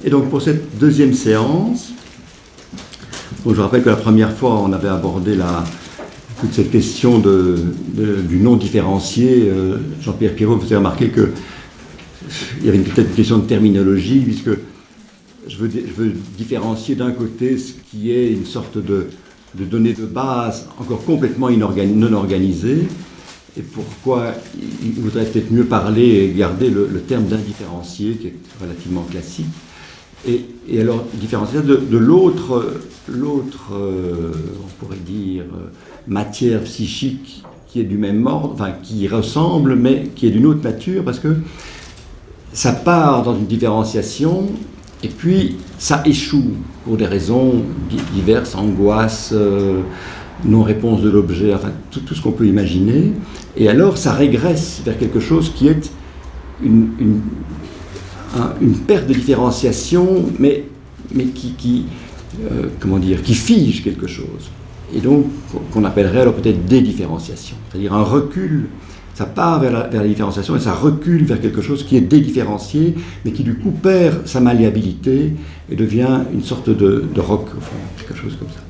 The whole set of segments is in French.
Et donc pour cette deuxième séance, je rappelle que la première fois on avait abordé toute cette question du non différencié. Jean-Pierre Pirot vous avez remarqué qu'il y avait peut-être une question de terminologie, puisque je veux différencier d'un côté ce qui est une sorte de données de base encore complètement non organisées, et pourquoi il voudrait peut-être mieux parler et garder le terme d'indifférencié, qui est relativement classique. Et alors, différencier de l'autre, on pourrait dire, matière psychique qui est du même ordre, enfin qui ressemble, mais qui est d'une autre nature, parce que ça part dans une différenciation, et puis ça échoue pour des raisons diverses, angoisse, non-réponse de l'objet, enfin tout ce qu'on peut imaginer, et alors ça régresse vers quelque chose qui est une perte de différenciation, mais qui fige quelque chose, et donc qu'on appellerait alors peut-être dédifférenciation, c'est-à-dire un recul. Ça part vers la différenciation et ça recule vers quelque chose qui est dédifférencié, mais qui du coup perd sa malléabilité et devient une sorte de roc, enfin, quelque chose comme ça.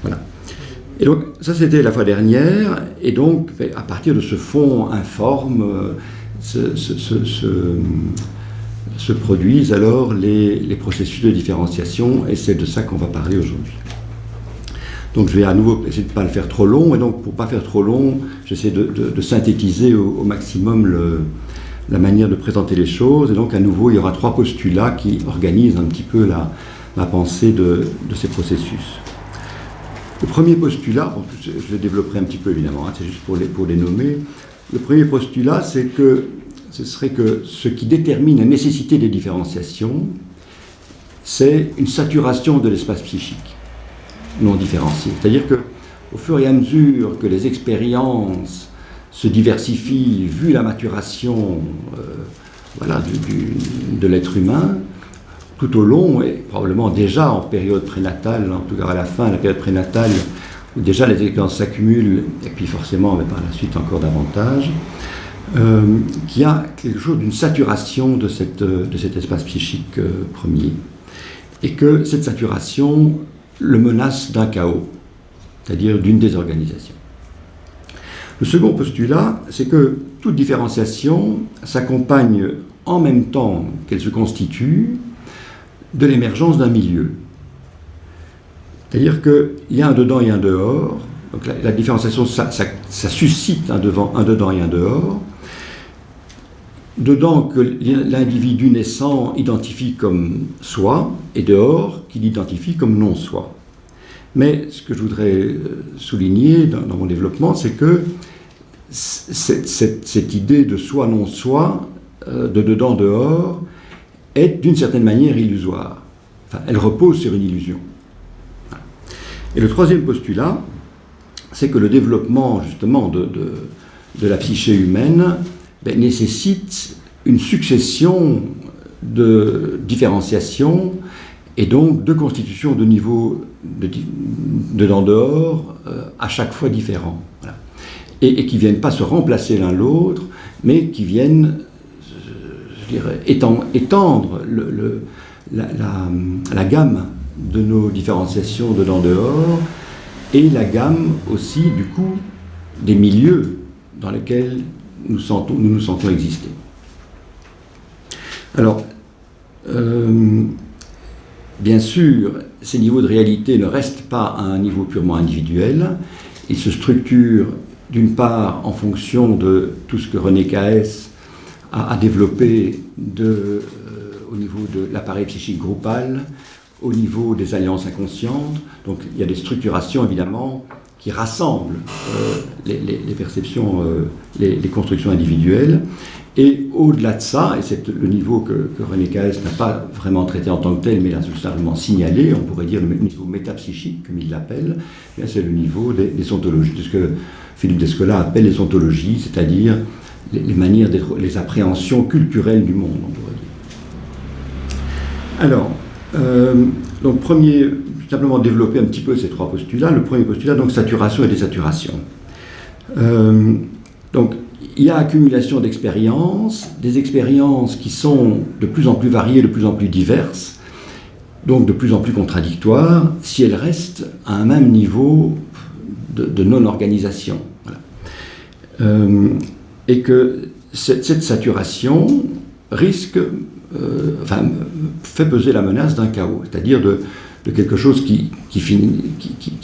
Voilà. Et donc ça c'était la fois dernière, et donc à partir de ce fond informe se produisent alors les processus de différenciation, et c'est de ça qu'on va parler aujourd'hui. Donc je vais à nouveau essayer de ne pas le faire trop long, et donc pour ne pas faire trop long, j'essaie de synthétiser au maximum la manière de présenter les choses, et donc à nouveau il y aura 3 postulats qui organisent un petit peu la pensée de ces processus. Le premier postulat, je le développerai un petit peu évidemment, c'est juste pour les nommer. Le premier postulat, ce serait que ce qui détermine la nécessité des différenciations, c'est une saturation de l'espace psychique non différencié. C'est-à-dire qu'au fur et à mesure que les expériences se diversifient, vu la maturation de l'être humain, tout au long, et probablement déjà en période prénatale, en tout cas à la fin de la période prénatale, où déjà les expériences s'accumulent, et puis forcément mais par la suite encore davantage, qu'il y a quelque chose d'une saturation de cet espace psychique premier. Et que cette saturation le menace d'un chaos, c'est-à-dire d'une désorganisation. Le second postulat, c'est que toute différenciation s'accompagne en même temps qu'elle se constitue de l'émergence d'un milieu. C'est-à-dire qu'il y a un dedans et un dehors, donc la différenciation, ça suscite un dedans et un dehors. Dedans que l'individu naissant identifie comme soi, et dehors qu'il identifie comme non-soi. Mais ce que je voudrais souligner dans mon développement, c'est que cette idée de soi-non-soi, de dedans-dehors, est d'une certaine manière illusoire. Enfin, elle repose sur une illusion. Et le troisième postulat, c'est que le développement justement de la psyché humaine nécessite une succession de différenciation et donc de constitution de niveaux dedans-dehors à chaque fois différents. Voilà. Et qui ne viennent pas se remplacer l'un l'autre, mais qui viennent, je dirais, étendre la gamme de nos différenciations dedans-dehors, et la gamme aussi, du coup, des milieux dans lesquels nous nous sentons exister. Alors, bien sûr, ces niveaux de réalité ne restent pas à un niveau purement individuel. Ils se structurent d'une part en fonction de tout ce que René Caès a développé au niveau de l'appareil psychique groupal, au niveau des alliances inconscientes. Donc il y a des structurations évidemment qui rassemblent les perceptions, les constructions individuelles. Et au-delà de ça, et c'est le niveau que René Caès n'a pas vraiment traité en tant que tel, mais l'a simplement signalé, on pourrait dire le niveau métapsychique, comme il l'appelle, c'est le niveau des ontologies, de ce que Philippe Descola appelle les ontologies, c'est-à-dire les manières d'être, les appréhensions culturelles du monde, on pourrait dire. Alors, donc simplement développer un petit peu ces 3 postulats. Le premier postulat, donc saturation et désaturation. Donc, il y a accumulation d'expériences, des expériences qui sont de plus en plus variées, de plus en plus diverses, donc de plus en plus contradictoire si elle reste à un même niveau de non-organisation. Voilà. Et que cette saturation risque, fait peser la menace d'un chaos, c'est-à-dire de quelque chose qui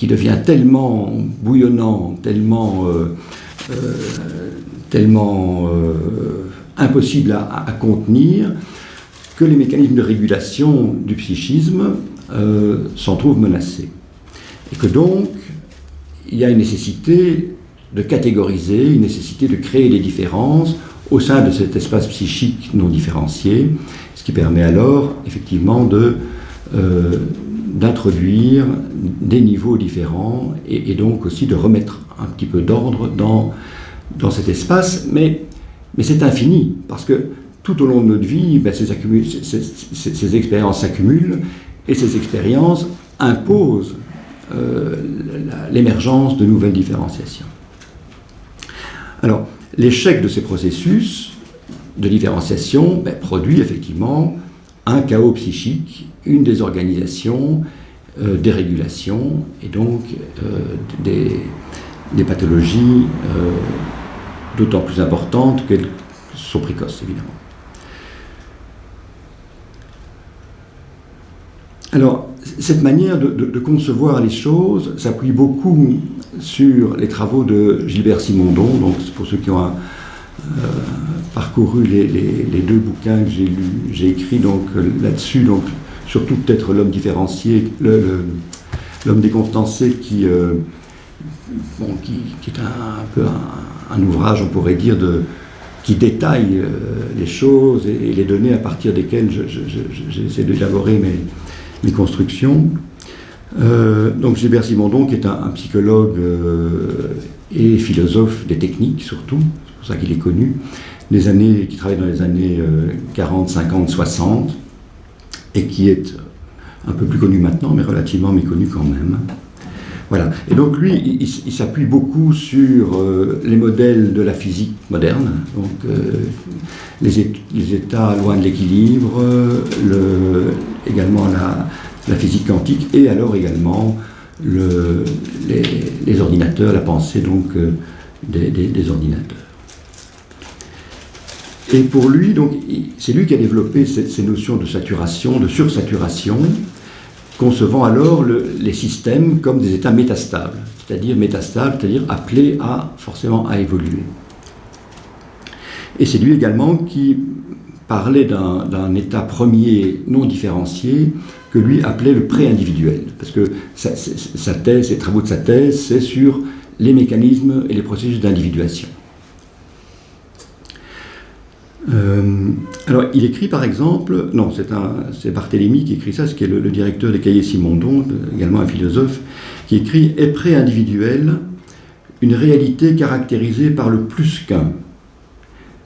devient tellement bouillonnant, tellement impossible à contenir, que les mécanismes de régulation du psychisme s'en trouvent menacés. Et que donc, il y a une nécessité de catégoriser, une nécessité de créer des différences au sein de cet espace psychique non différencié, ce qui permet alors, effectivement, d'introduire des niveaux différents et donc aussi de remettre un petit peu d'ordre dans cet espace, mais c'est infini, parce que tout au long de notre vie, ces expériences s'accumulent, et ces expériences imposent l'émergence de nouvelles différenciations. Alors, l'échec de ces processus de différenciation produit effectivement un chaos psychique, une désorganisation, des régulations, et donc des pathologies d'autant plus importantes qu'elles sont précoces, évidemment. Alors, cette manière de concevoir les choses s'appuie beaucoup sur les travaux de Gilbert Simondon. Donc, pour ceux qui ont parcouru les deux bouquins que j'ai écrits là-dessus, donc surtout peut-être l'homme différencié, l'homme décontenancé, qui est un peu un ouvrage, on pourrait dire, qui détaille les choses et les données à partir desquelles j'essaie d'élaborer mes constructions. Donc Gilbert Simondon, qui est un psychologue et philosophe des techniques surtout, c'est pour ça qu'il est connu, qui travaille dans les années 40, 50, 60, et qui est un peu plus connu maintenant, mais relativement méconnu quand même. Voilà. Et donc lui, il s'appuie beaucoup sur les modèles de la physique moderne, donc les états loin de l'équilibre, également la physique quantique, et alors également les ordinateurs, la pensée donc des ordinateurs. Et pour lui, donc, c'est lui qui a développé ces notions de saturation, de sursaturation, concevant alors les systèmes comme des états métastables, c'est-à-dire appelés forcément à évoluer. Et c'est lui également qui parlait d'un état premier non différencié que lui appelait le pré-individuel, parce que les travaux de sa thèse, c'est sur les mécanismes et les processus d'individuation. Alors, il écrit par exemple, non, c'est Barthélemy qui écrit ça, ce qui est le directeur des cahiers Simondon, également un philosophe, qui écrit « Est pré-individuel une réalité caractérisée par le plus qu'un »,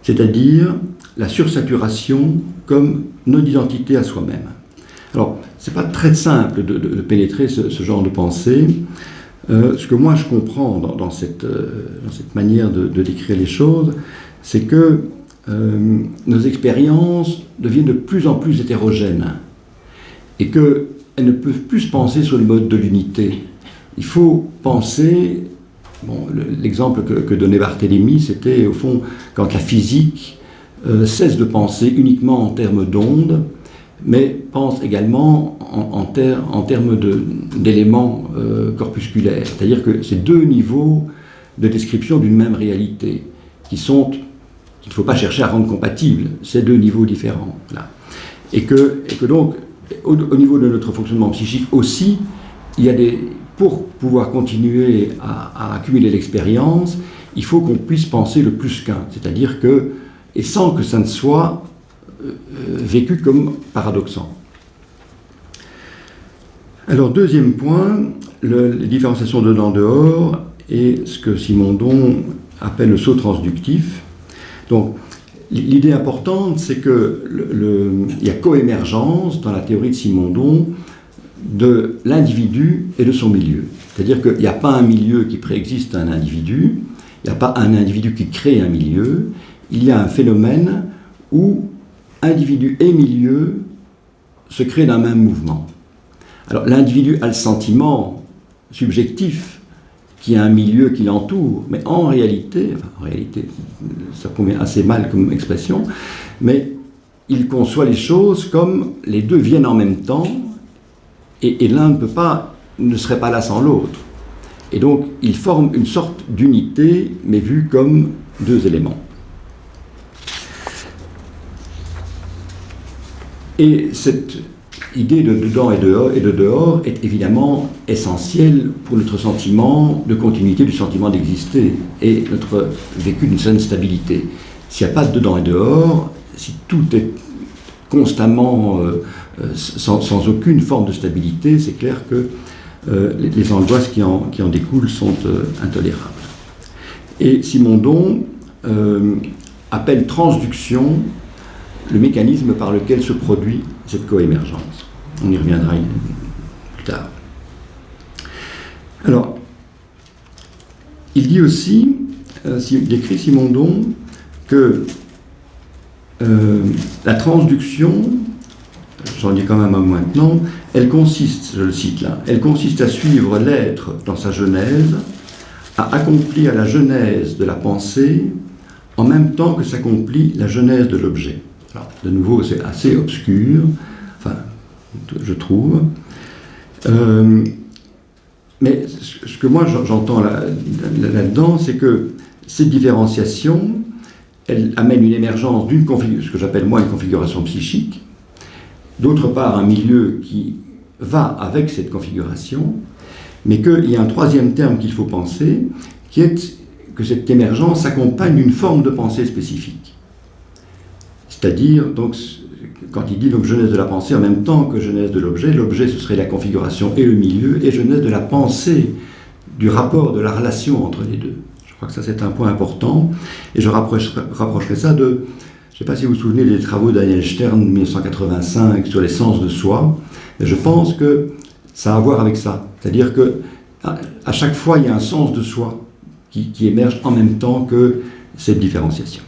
c'est-à-dire la sursaturation comme non-identité à soi-même. Alors, c'est pas très simple de pénétrer ce genre de pensée. Ce que moi je comprends dans cette manière de décrire les choses, c'est que nos expériences deviennent de plus en plus hétérogènes et qu'elles ne peuvent plus se penser sur le mode de l'unité. Il faut penser, l'exemple que donnait Barthélemy, c'était au fond quand la physique cesse de penser uniquement en termes d'ondes, mais pense également en termes d'éléments corpusculaires. C'est-à-dire que c'est deux niveaux de description d'une même réalité qu'il ne faut pas chercher à rendre compatibles, ces deux niveaux différents. Là. Et que donc, au niveau de notre fonctionnement psychique aussi, pour pouvoir continuer à accumuler l'expérience, il faut qu'on puisse penser le plus qu'un, c'est-à-dire et sans que ça ne soit vécu comme paradoxant. Alors, deuxième point, les différenciations de dedans-dehors et ce que Simondon appelle le saut transductif. Donc, l'idée importante, c'est qu'il y a coémergence dans la théorie de Simondon de l'individu et de son milieu. C'est-à-dire qu'il n'y a pas un milieu qui préexiste à un individu, il n'y a pas un individu qui crée un milieu, il y a un phénomène où individu et milieu se créent d'un même mouvement. Alors l'individu a le sentiment subjectif qu'il y a un milieu qui l'entoure, mais en réalité, ça convient assez mal comme expression, mais il conçoit les choses comme les deux viennent en même temps, et l'un ne serait pas là sans l'autre. Et donc, ils forment une sorte d'unité, mais vue comme deux éléments. Et cette idée de dedans et de dehors est évidemment essentielle pour notre sentiment de continuité, du sentiment d'exister, et notre vécu d'une certaine stabilité. S'il n'y a pas de dedans et dehors, si tout est constamment sans aucune forme de stabilité, c'est clair que les angoisses qui en découlent sont intolérables. Et Simondon appelle transduction le mécanisme par lequel se produit cette coémergence. On y reviendra plus tard. Alors, il dit aussi, décrit Simondon, que la transduction, j'en dis quand même un mot maintenant, elle consiste, je le cite là, elle consiste à suivre l'être dans sa genèse, à accomplir la genèse de la pensée en même temps que s'accomplit la genèse de l'objet. Alors, de nouveau, c'est assez obscur, enfin, je trouve. Mais ce que moi j'entends là-dedans, c'est que cette différenciation, elle amène une émergence ce que j'appelle moi une configuration psychique, d'autre part un milieu qui va avec cette configuration, mais qu'il y a un troisième terme qu'il faut penser, qui est que cette émergence s'accompagne d'une forme de pensée spécifique. C'est-à-dire, donc, quand il dit donc genèse de la pensée en même temps que genèse de l'objet, l'objet ce serait la configuration et le milieu, et genèse de la pensée, du rapport, de la relation entre les deux. Je crois que ça c'est un point important, et je rapprocherai ça de, je ne sais pas si vous vous souvenez des travaux d'Daniel Stern de 1985 sur les sens de soi, mais je pense que ça a à voir avec ça. C'est-à-dire qu'à chaque fois il y a un sens de soi qui émerge en même temps que cette différenciation.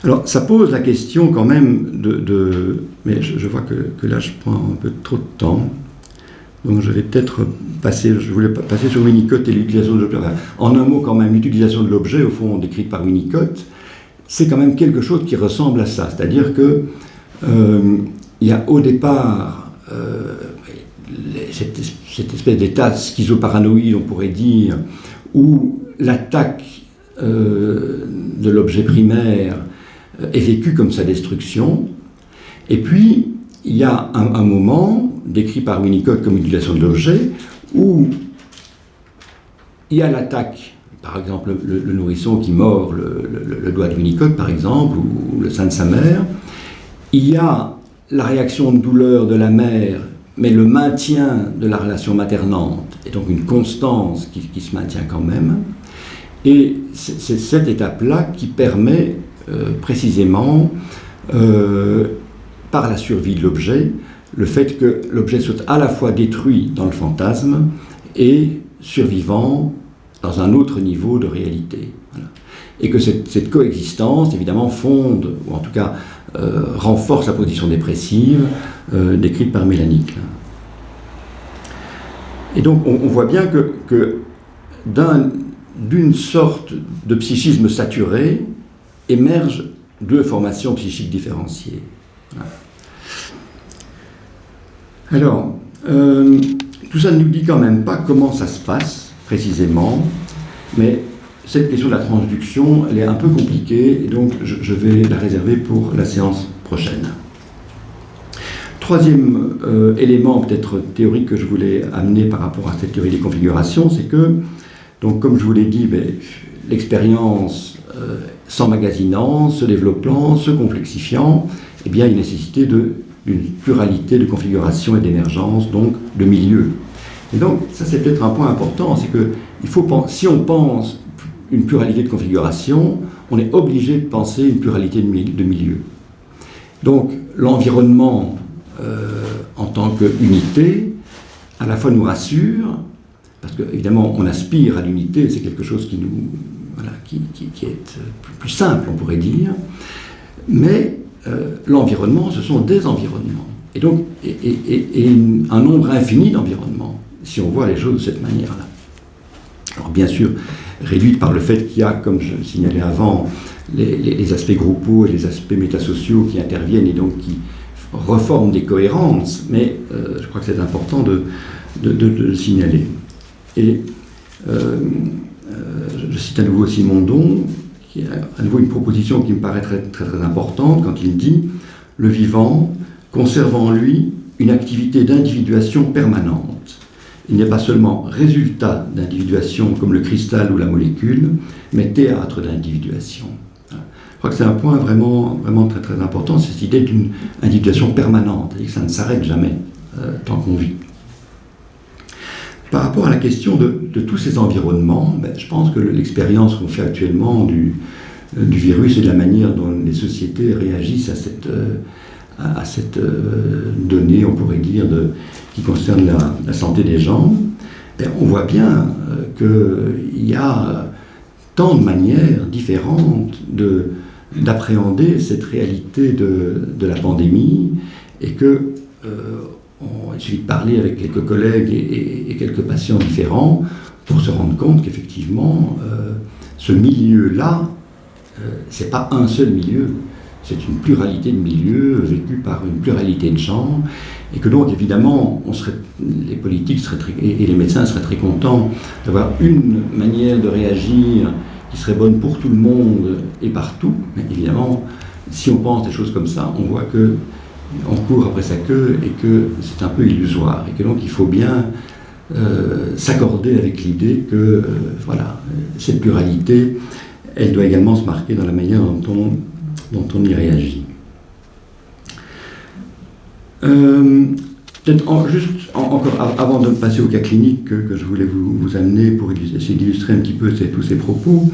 Alors, ça pose la question quand même mais je vois que là, je prends un peu trop de temps. Donc, je vais peut-être je voulais passer sur Winnicott et l'utilisation de l'objet. En un mot, quand même, l'utilisation de l'objet, au fond, décrite par Winnicott, c'est quand même quelque chose qui ressemble à ça. C'est-à-dire que il y a au départ cette espèce d'état schizoparanoïde, on pourrait dire, où l'attaque de l'objet primaire est vécu comme sa destruction, et puis il y a un moment, décrit par Winnicott comme utilisation de l'objet, où il y a l'attaque, par exemple le nourrisson qui mord le doigt de Winnicott, par exemple, ou le sein de sa mère, il y a la réaction de douleur de la mère, mais le maintien de la relation maternante, et donc une constance qui se maintient quand même, et c'est cette étape-là qui permet précisément, par la survie de l'objet, le fait que l'objet soit à la fois détruit dans le fantasme et survivant dans un autre niveau de réalité. Voilà. Et que cette coexistence, évidemment, fonde, ou en tout cas renforce la position dépressive décrite par Mélanie Klein. Et donc on voit bien que d'une sorte de psychisme saturé, émergent deux formations psychiques différenciées. Voilà. Alors, tout ça ne nous dit quand même pas comment ça se passe précisément, mais cette question de la transduction, elle est un peu compliquée, et donc je vais la réserver pour la séance prochaine. Troisième élément peut-être théorique que je voulais amener par rapport à cette théorie des configurations, c'est que, donc comme je vous l'ai dit, l'expérience s'emmagasinant, se développant, se complexifiant, eh bien, il y a nécessité d'une pluralité de configurations et d'émergence, donc de milieux. Et donc, ça c'est peut-être un point important, c'est que si on pense une pluralité de configurations, on est obligé de penser une pluralité de milieux. Donc, l'environnement en tant qu'unité, à la fois nous rassure, parce qu'évidemment on aspire à l'unité, c'est quelque chose qui est plus simple, on pourrait dire, mais l'environnement, ce sont des environnements. et donc et un nombre infini d'environnements, si on voit les choses de cette manière-là. Alors bien sûr, réduite par le fait qu'il y a, comme je le signalais avant, les aspects groupaux et les aspects métasociaux qui interviennent et donc qui reforment des cohérences, mais je crois que c'est important de le signaler. Et je cite à nouveau Simondon, qui a à nouveau une proposition qui me paraît très, très, très importante quand il dit « Le vivant conserve en lui une activité d'individuation permanente. Il n'est pas seulement résultat d'individuation comme le cristal ou la molécule, mais théâtre d'individuation. » Je crois que c'est un point vraiment, vraiment très, très important, c'est cette idée d'une individuation permanente, c'est-à-dire que ça ne s'arrête jamais tant qu'on vit. Par rapport à la question de tous ces environnements, je pense que l'expérience qu'on fait actuellement du virus et de la manière dont les sociétés réagissent à cette donnée, on pourrait dire, qui concerne la santé des gens, on voit bien qu'il y a tant de manières différentes d'appréhender cette réalité de la pandémie, et que il suffit de parler avec quelques collègues et quelques patients différents pour se rendre compte qu'effectivement, ce milieu-là, c'est pas un seul milieu, c'est une pluralité de milieux vécus par une pluralité de gens, et que donc évidemment, les politiques et les médecins seraient très contents d'avoir une manière de réagir qui serait bonne pour tout le monde et partout, mais évidemment, si on pense des choses comme ça, on voit que on court après sa queue et que c'est un peu illusoire, et que donc il faut bien s'accorder avec l'idée que voilà, cette pluralité, elle doit également se marquer dans la manière dont on y réagit. Peut-être juste encore avant de passer au cas clinique que je voulais vous amener pour essayer d'illustrer un petit peu tous ces propos,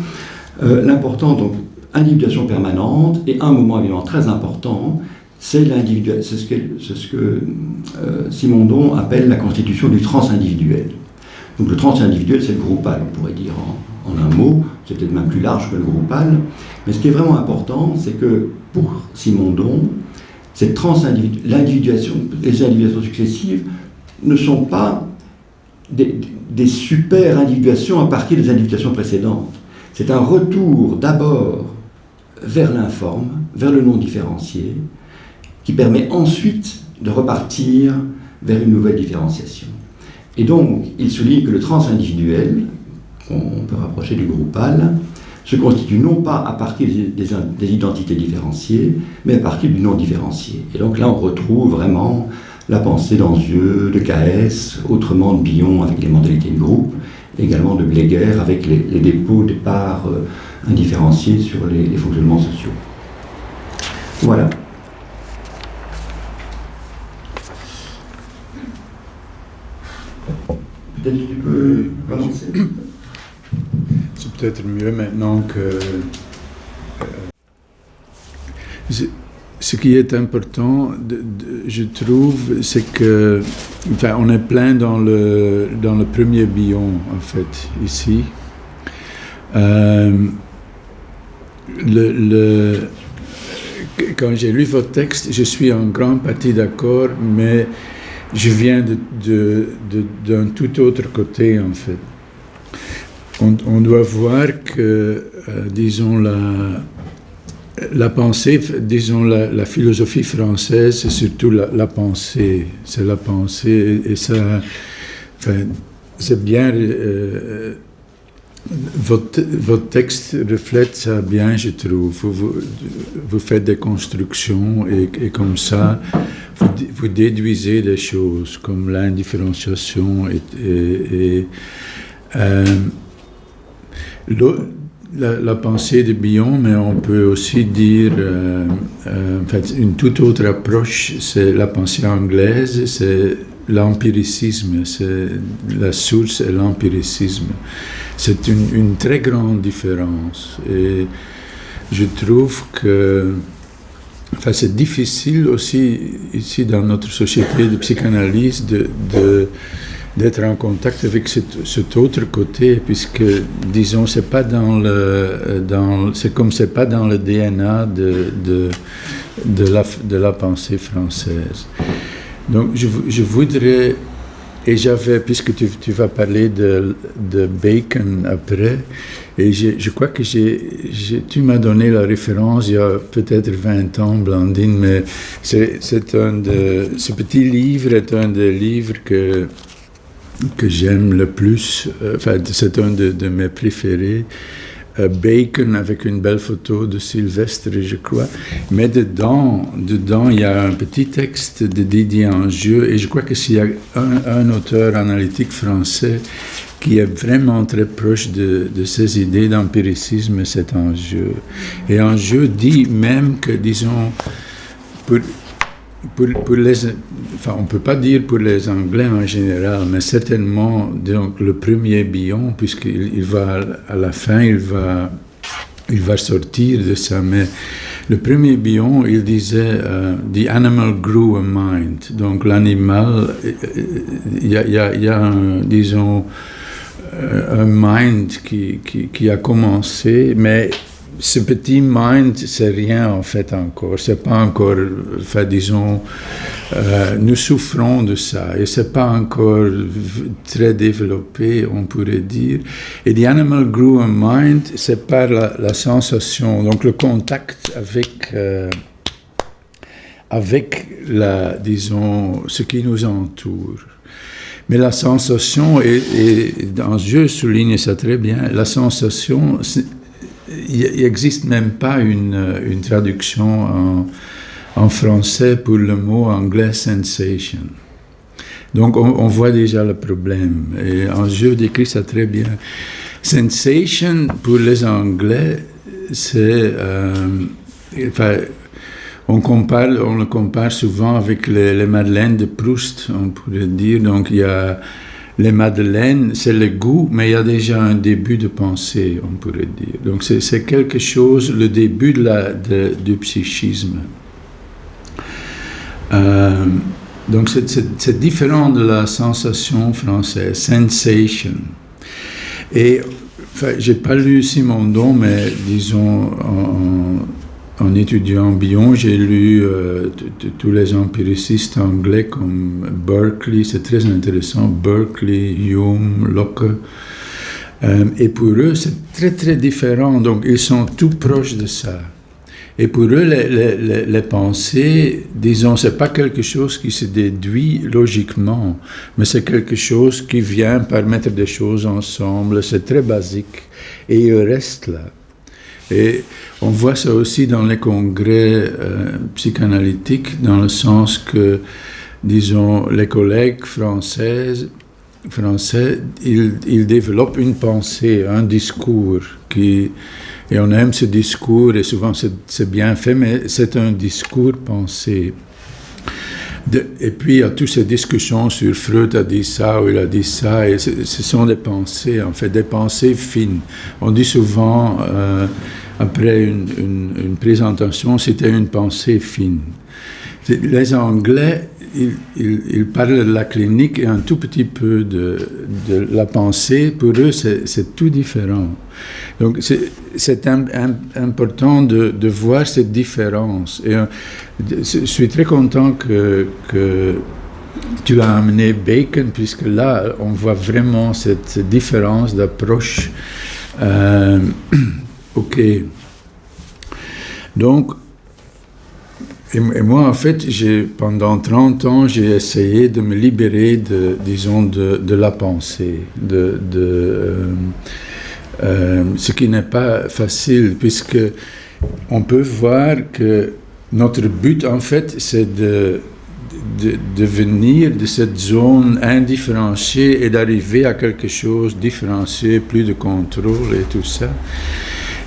l'important, donc, individuation permanente, et un moment évidemment très important, c'est ce que Simondon appelle la constitution du transindividuel. Donc le transindividuel, c'est le groupal, on pourrait dire en un mot, c'est peut-être même plus large que le groupal, mais ce qui est vraiment important, c'est que pour Simondon, les individuations successives ne sont pas des super individuations à partir des individuations précédentes. C'est un retour d'abord vers l'informe, vers le non différencié, qui permet ensuite de repartir vers une nouvelle différenciation. Et donc, il souligne que le transindividuel, qu'on peut rapprocher du groupal, se constitue non pas à partir des identités différenciées, mais à partir du non différencié. Et donc là, on retrouve vraiment la pensée d'Anzieu, de Caès, autrement de Bion avec les mentalités de groupe, également de Bleguer avec les dépôts des parts indifférenciées sur les fonctionnements sociaux. Voilà. Peut-être que tu peux balancer. C'est peut-être mieux maintenant que... Ce qui est important, je trouve, c'est que... Enfin, on est plein dans le premier bion, en fait, ici. Quand j'ai lu votre texte, je suis en grande partie d'accord, mais je viens d'un tout autre côté, en fait. On doit voir que, disons, la pensée, disons, la philosophie française, c'est surtout la pensée. C'est la pensée, et ça, enfin, c'est bien... Votre texte reflète ça bien, je trouve. Vous faites des constructions et comme ça, vous déduisez des choses comme l'indifférenciation et la pensée de Bion, mais on peut aussi dire, en fait, une toute autre approche, c'est la pensée anglaise, c'est l'empiricisme, c'est la source et l'empiricisme. C'est une très grande différence. Et je trouve que enfin, c'est difficile aussi, ici dans notre société de psychanalyse, d'être en contact avec cet autre côté, puisque, disons, c'est pas c'est comme c'est pas dans le DNA de la pensée française. Donc, je voudrais, et j'avais, puisque tu vas parler de Bacon après, et je crois que tu m'as donné la référence il y a peut-être 20 ans, Blandine, mais ce petit livre est un des livres que j'aime le plus, c'est un de mes préférés. Bacon avec une belle photo de Sylvestre, je crois. Mais dedans, il y a un petit texte de Didier Angieux, et je crois que s'il y a un auteur analytique français qui est vraiment très proche de ces idées d'empiricisme, c'est Angieux. Et Angieux dit même que, disons, pour les, enfin, on ne peut pas dire pour les Anglais en général, mais certainement donc, le premier Bion, puisqu'il va, à la fin, il va sortir de ça, mais le premier Bion, il disait « The animal grew a mind ». Donc l'animal, il y a disons, un mind qui a commencé, mais ce petit mind, c'est rien en fait encore. C'est pas encore, enfin, disons, nous souffrons de ça et c'est pas encore très développé, on pourrait dire. Et the animal grew a mind, c'est par la sensation, donc le contact avec disons, ce qui nous entoure. Mais la sensation, et Angieux souligne ça très bien, la sensation, il n'existe même pas une traduction en français pour le mot anglais « sensation ». Donc, on voit déjà le problème. Et Angieux décrit ça très bien. « Sensation », pour les Anglais, c'est... on le compare souvent avec les madeleines de Proust, on pourrait dire. Donc, il y a... Les madeleines, c'est le goût, mais il y a déjà un début de pensée, on pourrait dire. Donc c'est quelque chose, le début du psychisme. Donc c'est différent de la sensation française, sensation. Et enfin, j'ai pas lu Simondon, mais disons en étudiant Bion, j'ai lu tous les empiricistes anglais comme Berkeley, c'est très intéressant, Berkeley, Hume, Locke. Et pour eux, c'est très très différent, donc ils sont tout proches de ça. Et pour eux, les pensées, disons, c'est pas quelque chose qui se déduit logiquement, mais c'est quelque chose qui vient par mettre des choses ensemble, c'est très basique, et il reste là. Et on voit ça aussi dans les congrès psychanalytiques, dans le sens que, disons, les collègues français, ils développent une pensée, un discours, et on aime ce discours, et souvent c'est bien fait, mais c'est un discours pensé. Et puis il y a toutes ces discussions sur Freud a dit ça ou il a dit ça, et ce sont des pensées, en fait, des pensées fines. On dit souvent, après une présentation, c'était une pensée fine. Les Anglais, ils parlent de la clinique et un tout petit peu de la pensée. Pour eux, c'est tout différent. Donc, c'est important de voir cette différence. Et je suis très content que tu as amené Bacon, puisque là, on voit vraiment cette différence d'approche. OK. Donc, et moi, en fait, pendant 30 ans, j'ai essayé de me libérer de la pensée, ce qui n'est pas facile, puisque on peut voir que notre but, en fait, c'est de venir de cette zone indifférenciée et d'arriver à quelque chose différencié, plus de contrôle et tout ça.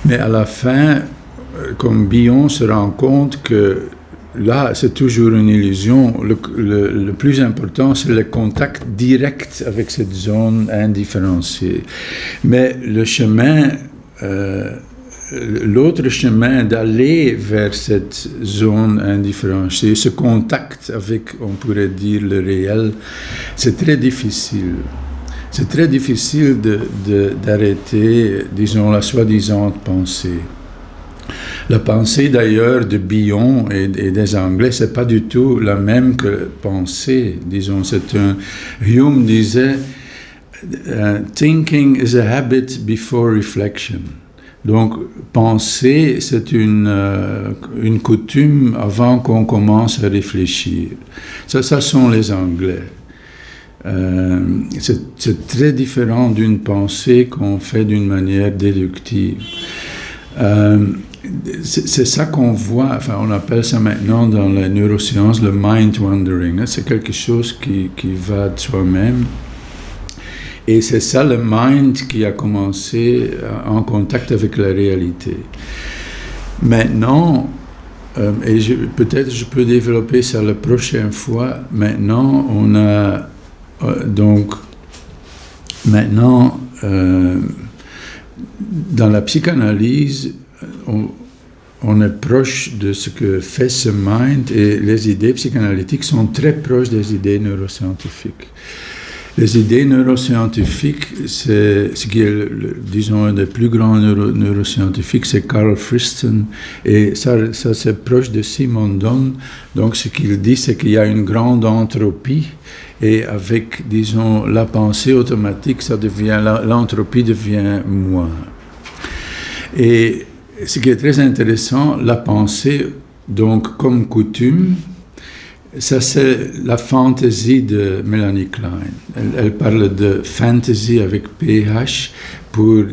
Mais à la fin, comme Bion se rend compte que là, c'est toujours une illusion. Le plus important, c'est le contact direct avec cette zone indifférenciée. Mais le chemin, l'autre chemin d'aller vers cette zone indifférenciée, ce contact avec, on pourrait dire, le réel, c'est très difficile. C'est très difficile d'arrêter, disons, la soi-disant pensée. La pensée d'ailleurs de Bion et des Anglais, c'est pas du tout la même que pensée. Disons, Hume disait thinking is a habit before reflection. Donc, penser, c'est une coutume avant qu'on commence à réfléchir. Ça sont les Anglais. C'est très différent d'une pensée qu'on fait d'une manière déductive. C'est ça qu'on voit, enfin on appelle ça maintenant dans la neuroscience le mind wandering. C'est quelque chose qui va de soi-même. Et c'est ça le mind qui a commencé en contact avec la réalité. Maintenant, et peut-être je peux développer ça la prochaine fois, maintenant on a dans la psychanalyse, on est proche de ce que fait ce mind et les idées psychanalytiques sont très proches des idées neuroscientifiques. Les idées neuroscientifiques, c'est ce qui est, disons, un des plus grands neuroscientifiques, c'est Carl Friston, et ça c'est proche de Simondon. Donc ce qu'il dit, c'est qu'il y a une grande entropie, et avec, disons, la pensée automatique, l'entropie devient moins. Et ce qui est très intéressant, la pensée, donc comme coutume, ça c'est la fantaisie de Melanie Klein. Elle parle de fantasy avec PH pour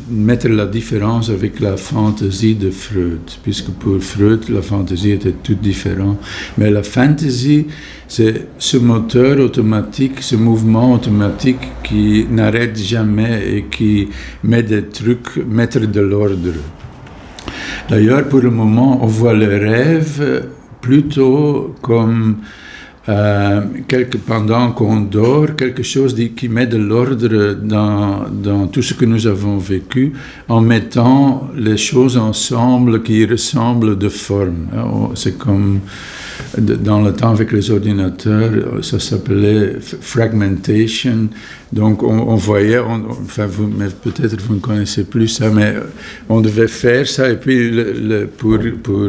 mettre la différence avec la fantaisie de Freud, puisque pour Freud, la fantaisie était toute différente. Mais la fantaisie, c'est ce moteur automatique, ce mouvement automatique qui n'arrête jamais et qui met des trucs, mettre de l'ordre. D'ailleurs, pour le moment, on voit le rêve plutôt comme pendant qu'on dort, quelque chose qui met de l'ordre dans tout ce que nous avons vécu, en mettant les choses ensemble qui ressemblent de forme. C'est comme dans le temps avec les ordinateurs, ça s'appelait fragmentation. Donc on voyait, mais peut-être vous ne connaissez plus ça, mais on devait faire ça et puis pour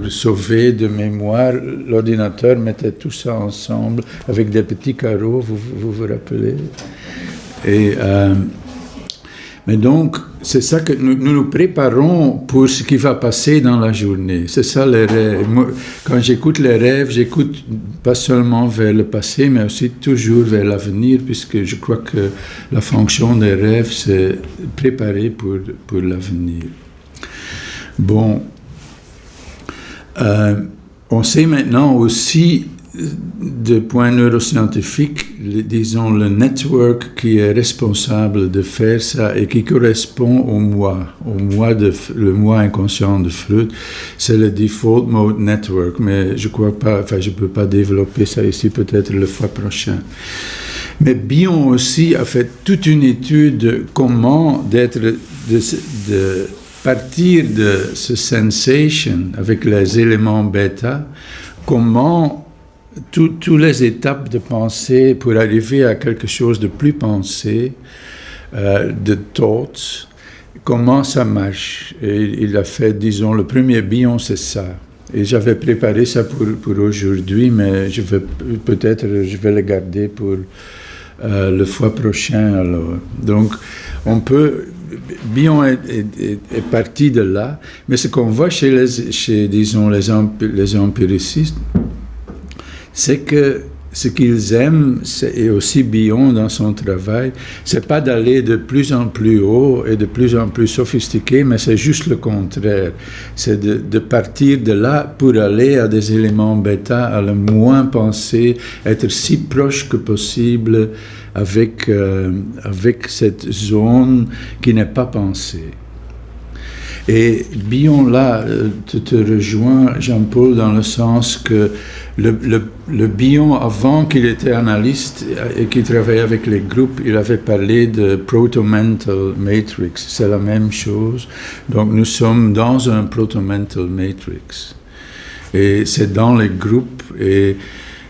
sauver de mémoire, l'ordinateur mettait tout ça ensemble avec des petits carreaux, vous rappelez? Mais donc, c'est ça que nous préparons pour ce qui va passer dans la journée. C'est ça les rêves. Moi, quand j'écoute les rêves, j'écoute pas seulement vers le passé, mais aussi toujours vers l'avenir, puisque je crois que la fonction des rêves, c'est préparer pour l'avenir. Bon, on sait maintenant aussi, de point neuroscientifique, disons le network qui est responsable de faire ça et qui correspond au moi le moi inconscient de Freud, c'est le default mode network, mais je crois pas, je peux pas développer ça ici, peut-être le fois prochain. Mais Bion aussi a fait toute une étude de comment de partir de ce sensation avec les éléments bêta, comment toutes les étapes de pensée pour arriver à quelque chose de plus pensé, de thoughts, comment ça marche. Et il a fait, disons, le premier Bion, c'est ça. Et j'avais préparé ça pour aujourd'hui, mais je vais le garder pour le fois prochain. Alors. Donc, Bion est parti de là, mais ce qu'on voit chez les empiricistes, c'est que ce qu'ils aiment, et aussi Bion dans son travail, c'est pas d'aller de plus en plus haut et de plus en plus sophistiqué, mais c'est juste le contraire. C'est de partir de là pour aller à des éléments bêta, à le moins penser, être si proche que possible avec cette zone qui n'est pas pensée. Et Bion, là, te rejoint, Jean-Paul, dans le sens que le Bion, avant qu'il était analyste et qu'il travaillait avec les groupes, il avait parlé de proto-mental matrix. C'est la même chose. Donc nous sommes dans un proto-mental matrix. Et c'est dans les groupes. Et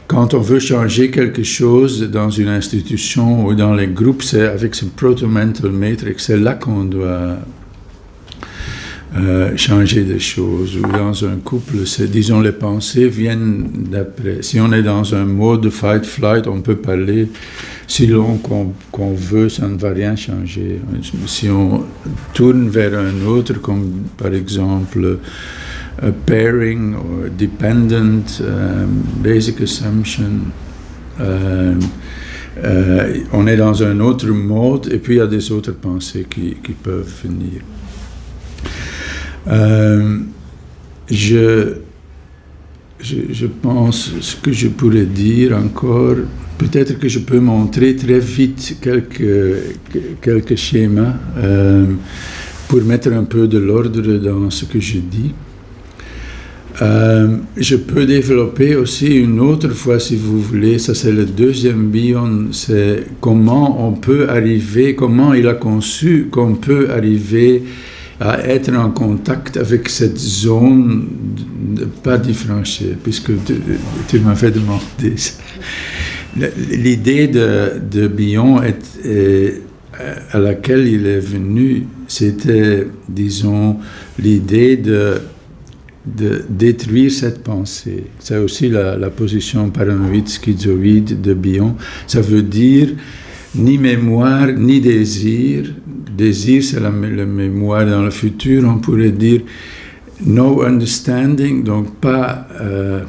quand on veut changer quelque chose dans une institution ou dans les groupes, c'est avec ce proto-mental matrix, c'est là qu'on doit changer des choses. Ou dans un couple, disons, les pensées viennent d'après. Si on est dans un mode fight-flight, on peut parler si long qu'on veut, ça ne va rien changer. Si on tourne vers un autre, comme par exemple pairing ou dependent, basic assumption, on est dans un autre mode et puis il y a des autres pensées qui peuvent venir. Je pense, ce que je pourrais dire encore, peut-être que je peux montrer très vite quelques schémas pour mettre un peu de l'ordre dans ce que je dis. Je peux développer aussi une autre fois, si vous voulez, ça c'est le deuxième bion, c'est comment il a conçu qu'on peut arriver à être en contact avec cette zone pas différenciée, puisque tu m'as fait demander ça. L'idée de Bion à laquelle il est venu, c'était, disons, l'idée de détruire cette pensée. C'est aussi la position paranoïde schizoïde de Bion. Ça veut dire ni mémoire, ni désir. Désir, c'est la mémoire dans le futur. On pourrait dire no understanding, donc pas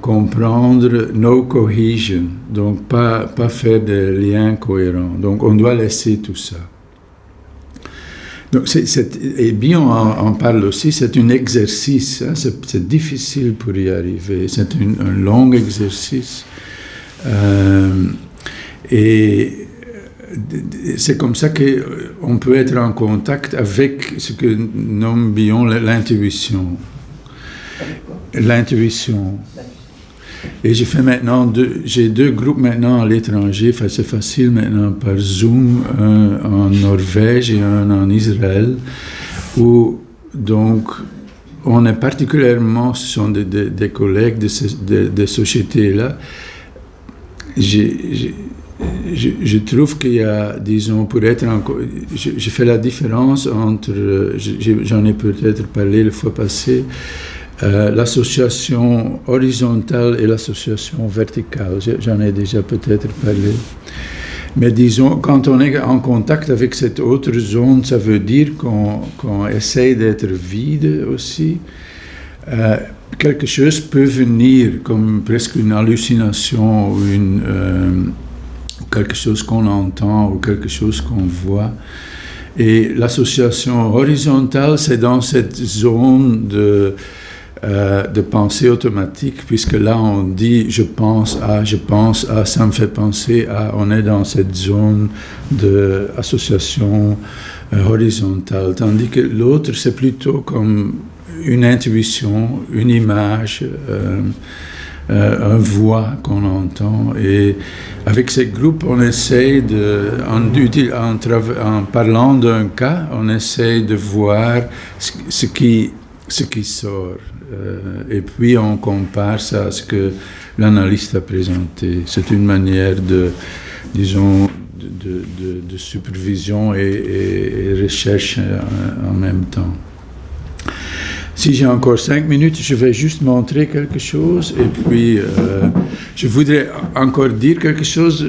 comprendre, no cohesion, donc pas faire de liens cohérents. Donc on doit laisser tout ça. Donc et Bion en parle aussi, c'est un exercice, hein, c'est difficile pour y arriver, c'est un long exercice. Et c'est comme ça qu'on peut être en contact avec ce que nomme Bion l'intuition. L'intuition. Et j'ai deux groupes maintenant à l'étranger, enfin, c'est facile maintenant par Zoom, un en Norvège et un en Israël, où donc on est particulièrement, ce sont des collègues de sociétés-là. Je trouve qu'il y a, disons, je fais la différence entre, j'en ai peut-être parlé la fois passée, l'association horizontale et l'association verticale. J'en ai déjà peut-être parlé. Mais disons, quand on est en contact avec cette autre zone, ça veut dire qu'on essaye d'être vide aussi. Quelque chose peut venir comme presque une hallucination ou quelque chose qu'on entend ou quelque chose qu'on voit. Et l'association horizontale, c'est dans cette zone de pensée automatique, puisque là on dit je pense à, ça me fait penser à, on est dans cette zone d'association horizontale, tandis que l'autre c'est plutôt comme une intuition, une image, un voix qu'on entend. Et avec ces groupes, on essaye en parlant d'un cas, on essaye de voir ce qui sort. Et puis on compare ça à ce que l'analyste a présenté. C'est une manière de supervision et recherche en même temps. Si j'ai encore 5 minutes, je vais juste montrer quelque chose et puis je voudrais encore dire quelque chose,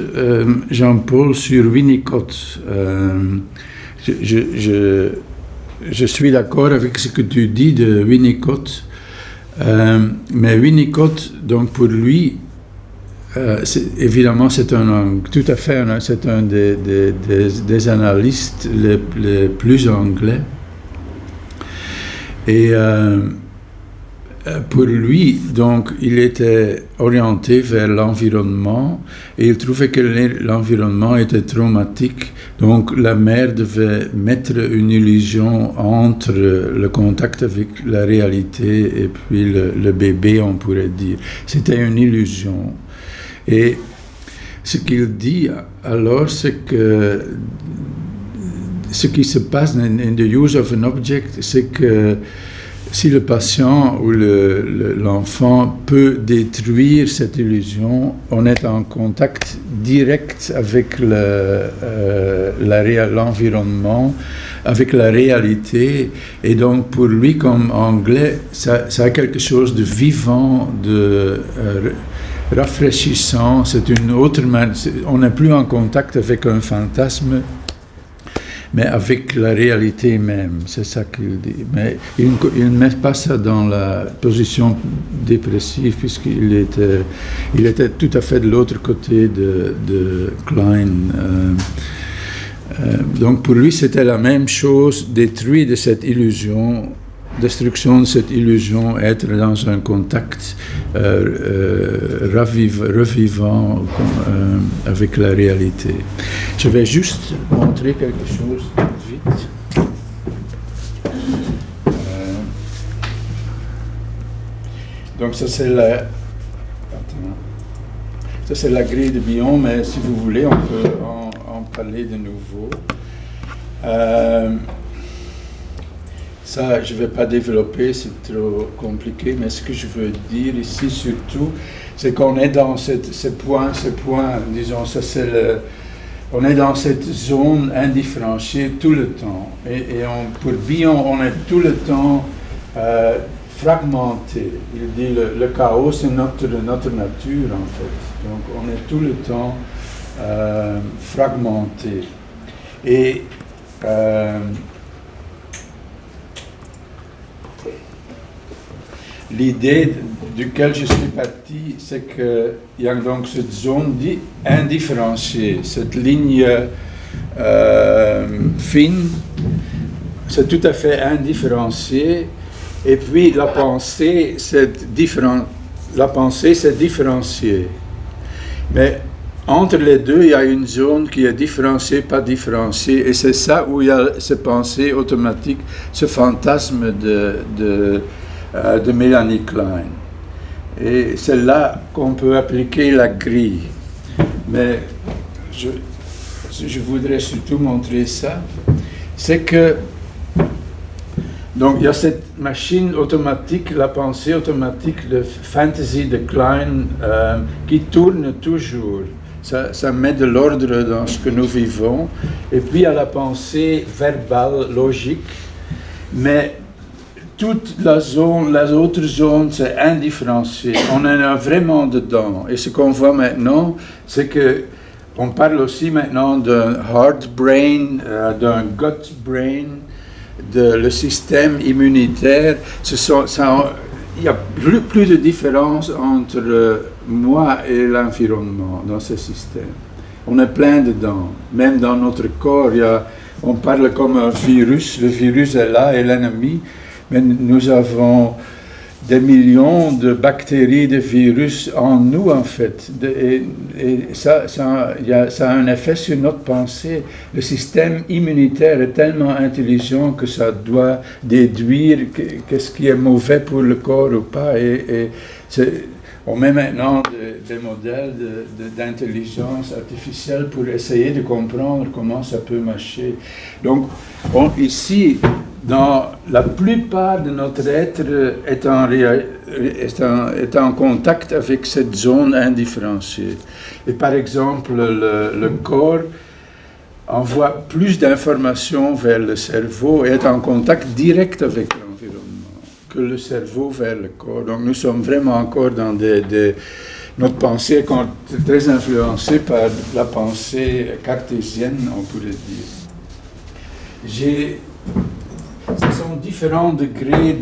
Jean-Paul, sur Winnicott. Je suis d'accord avec ce que tu dis de Winnicott, mais Winnicott, donc pour lui, évidemment, c'est un des analystes les plus anglais. Et pour lui, donc, il était orienté vers l'environnement et il trouvait que l'environnement était traumatique. Donc, la mère devait mettre une illusion entre le contact avec la réalité et puis le bébé, on pourrait dire. C'était une illusion. Et ce qu'il dit alors, c'est que ce qui se passe in the use of an object, c'est que si le patient ou l'enfant peut détruire cette illusion, on est en contact direct avec l'environnement, avec la réalité, et donc pour lui comme anglais, ça a quelque chose de vivant, de rafraîchissant, c'est une autre manière, on n'est plus en contact avec un fantasme, mais avec la réalité même, c'est ça qu'il dit. Mais il ne met pas ça dans la position dépressive, puisqu'il était tout à fait de l'autre côté de Klein. Donc pour lui, c'était la même chose, détruire de cette illusion, destruction de cette illusion, être dans un contact revivant avec la réalité. Je vais juste montrer quelque chose vite. Donc ça c'est la grille de Bion, mais si vous voulez, on peut en parler de nouveau. Ça, je ne vais pas développer, c'est trop compliqué, mais ce que je veux dire ici surtout, c'est qu'on est dans ce point, disons, ça c'est on est dans cette zone indifférenciée tout le temps. Et pour Bion, on est tout le temps fragmenté. Il dit le chaos, c'est notre nature en fait. Donc on est tout le temps fragmenté. Et l'idée duquel je suis parti, c'est qu'il y a donc cette zone indifférenciée, cette ligne fine, c'est tout à fait indifférencié, et puis la pensée, c'est différencié. Mais entre les deux, il y a une zone qui est différenciée, pas différenciée, et c'est ça où il y a ces pensées automatiques, ce fantasme de Mélanie Klein. Et c'est là qu'on peut appliquer la grille. Mais je voudrais surtout montrer ça. C'est que, donc il y a cette machine automatique, la pensée automatique, le fantasy de Klein, qui tourne toujours. Ça met de l'ordre dans ce que nous vivons. Et puis il y a la pensée verbale, logique, mais toute les autres zones, c'est indifférencié. On en a vraiment dedans. Et ce qu'on voit maintenant, c'est que on parle aussi maintenant d'un heart brain, d'un gut brain, le système immunitaire. Il n'y a plus de différence entre moi et l'environnement dans ce système. On est plein dedans. Même dans notre corps, on parle comme un virus. Le virus est là, et l'ennemi. Mais nous avons des millions de bactéries, de virus en nous, en fait. Et ça a un effet sur notre pensée. Le système immunitaire est tellement intelligent que ça doit déduire qu'est-ce qui est mauvais pour le corps ou pas. On met maintenant des modèles d'intelligence artificielle pour essayer de comprendre comment ça peut marcher. Donc, ici, dans la plupart de notre être est en contact avec cette zone indifférenciée. Et par exemple, le corps envoie plus d'informations vers le cerveau et est en contact direct avec l'environnement que le cerveau vers le corps. Donc nous sommes vraiment encore dans notre pensée est très influencée par la pensée cartésienne, on pourrait dire. Ce sont différents degrés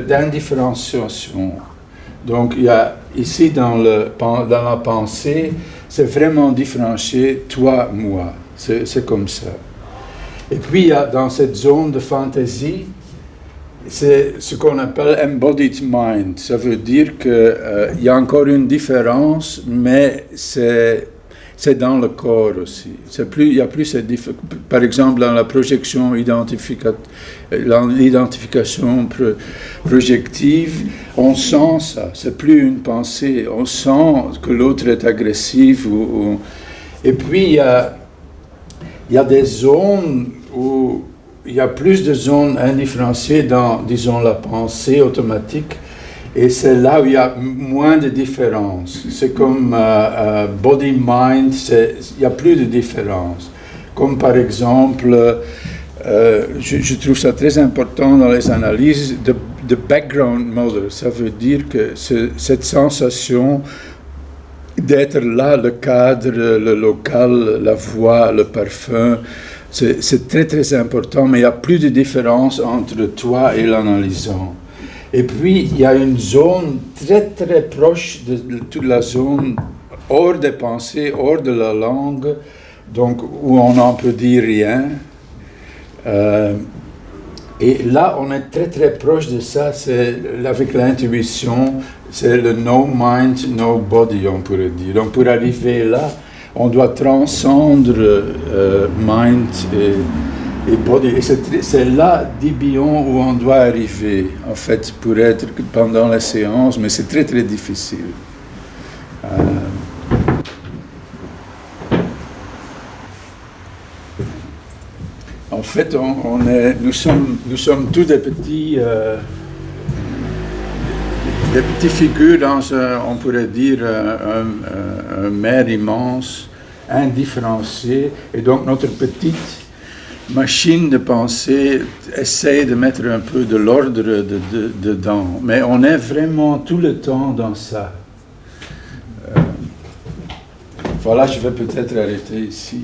d'indifférenciation. Donc, il y a ici dans la pensée, c'est vraiment différencié, toi, moi. C'est comme ça. Et puis, il y a dans cette zone de fantaisie, c'est ce qu'on appelle embodied mind. Ça veut dire qu'il y a encore une différence, mais c'est dans le corps aussi. Il y a plus cette par exemple, dans la projection l'identification projective, on sent ça. C'est plus une pensée. On sent que l'autre est agressif. Et puis, il y a des zones où il y a plus de zones indifférenciées dans, disons, la pensée automatique, et c'est là où il y a moins de différences. C'est comme body-mind, il n'y a plus de différence. Comme par exemple, je trouve ça très important dans les analyses, de background mother, ça veut dire que cette sensation d'être là, le cadre, le local, la voix, le parfum, c'est très très important, mais il n'y a plus de différence entre toi et l'analysant. Et puis, il y a une zone très très proche de toute la zone hors des pensées, hors de la langue, donc où on n'en peut dire rien. Et là, on est très très proche de ça, c'est avec l'intuition, c'est le no mind, no body, on pourrait dire. Donc pour arriver là, on doit transcendre mind et body. Et c'est là, dit Bion, où on doit arriver, en fait, pour être pendant la séance, mais c'est très très difficile. En fait, nous sommes tous des petites figures dans on pourrait dire, un mer immense, indifférencié, et donc notre petite machine de pensée essaie de mettre un peu de l'ordre dedans. Mais on est vraiment tout le temps dans ça. Voilà, je vais peut-être arrêter ici.